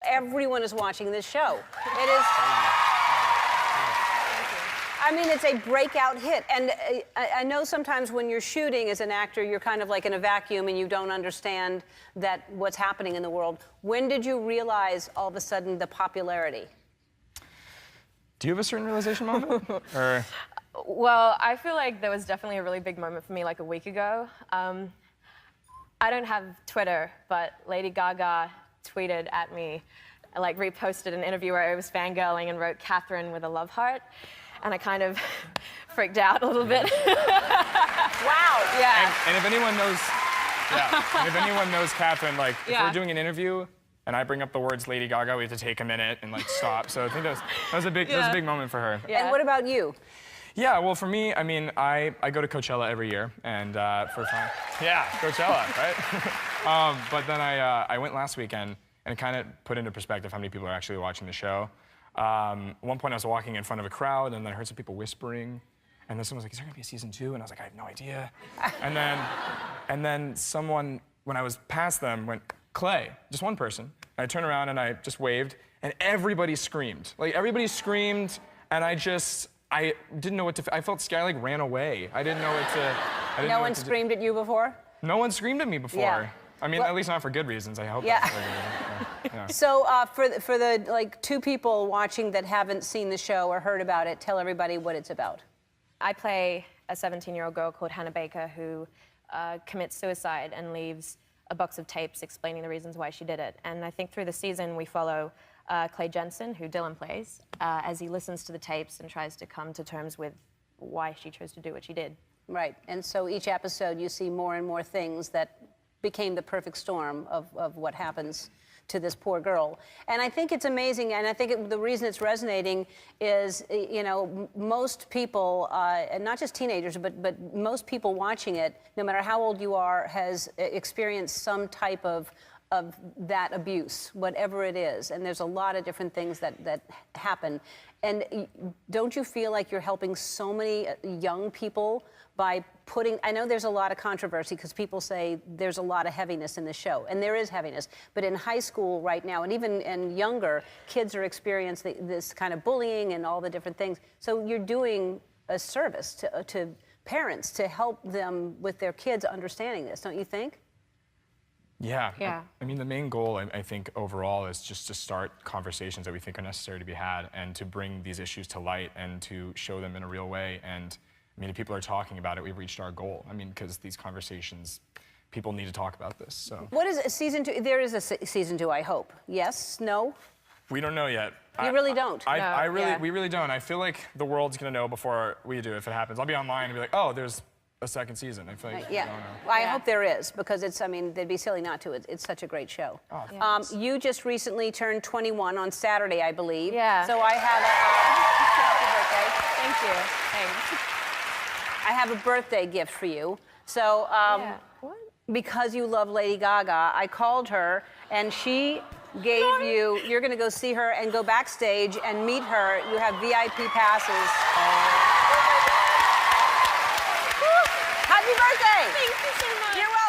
everyone is watching this show. It is... I mean, it's a breakout hit. And I know sometimes when you're shooting as an actor, you're kind of like in a vacuum and you don't understand that what's happening in the world. When did you realize all of a sudden the popularity? Do you have a certain realization moment? Or... Well, I feel like there was definitely a really big moment for me like a week ago. I don't have Twitter, but Lady Gaga tweeted at me, like reposted an interview where I was fangirling and wrote Katherine with a love heart. And I kind of freaked out a little bit. Wow. Yeah. And if anyone knows, if anyone knows Katherine, like if we're doing an interview and I bring up the words Lady Gaga, we have to take a minute and like stop. So I think that was a big moment for her. Yeah. And what about you? Yeah, well, for me, I mean, I go to Coachella every year, and for fun. Yeah, Coachella, right? But then I went last weekend, and it kind of put into perspective how many people are actually watching the show. At one point, I was walking in front of a crowd, and then I heard some people whispering, and then someone was like, "Is there gonna be a season 2?" And I was like, "I have no idea." and then someone, when I was past them, went, "Clay," just one person. And I turned around and I just waved, and everybody screamed. Like everybody screamed, and I didn't know what to. I felt scared. I like ran away. I didn't know what to. No one screamed at you before? No one screamed at me before. Yeah. I mean, at least not for good reasons. I hope. Yeah. Yeah. So for the like 2 people watching that haven't seen the show or heard about it, tell everybody what it's about. I play a 17-year-old girl called Hannah Baker who commits suicide and leaves a box of tapes explaining the reasons why she did it. And I think through the season we follow Clay Jensen, who Dylan plays, as he listens to the tapes and tries to come to terms with why she chose to do what she did. Right. And so each episode you see more and more things that became the perfect storm of what happens to this poor girl. And I think it's amazing, and I think the reason it's resonating is, you know, most people, and not just teenagers, but most people watching it, no matter how old you are, has experienced some type of that abuse, whatever it is. And there's a lot of different things that happen. And don't you feel like you're helping so many young people by putting, I know there's a lot of controversy because people say there's a lot of heaviness in the show, and there is heaviness, but in high school right now, and even in younger, kids are experiencing this kind of bullying and all the different things. So you're doing a service to parents to help them with their kids understanding this, don't you think? Yeah. Yeah. I mean, the main goal, I think, overall is just to start conversations that we think are necessary to be had and to bring these issues to light and to show them in a real way. And I mean, if people are talking about it, we've reached our goal. I mean, because these conversations, people need to talk about this, so. What is season 2? There is a season 2, I hope. Yes? No? We don't know yet. You really don't? We really don't. I feel like the world's gonna know before we do if it happens. I'll be online and be like, oh, there's a second season. I feel like yeah. I don't know. Well, I hope there is, because it's, I mean, they'd be silly not to. It's such a great show. Oh, yeah. You just recently turned 21 on Saturday, I believe. Yeah. So I have a happy birthday. Thank you. Thanks. I have a birthday gift for you. So, What? because you love Lady Gaga, I called her, and she gave you, you're going to go see her and go backstage and meet her. You have VIP passes. Happy birthday! Thank you so much. You're welcome.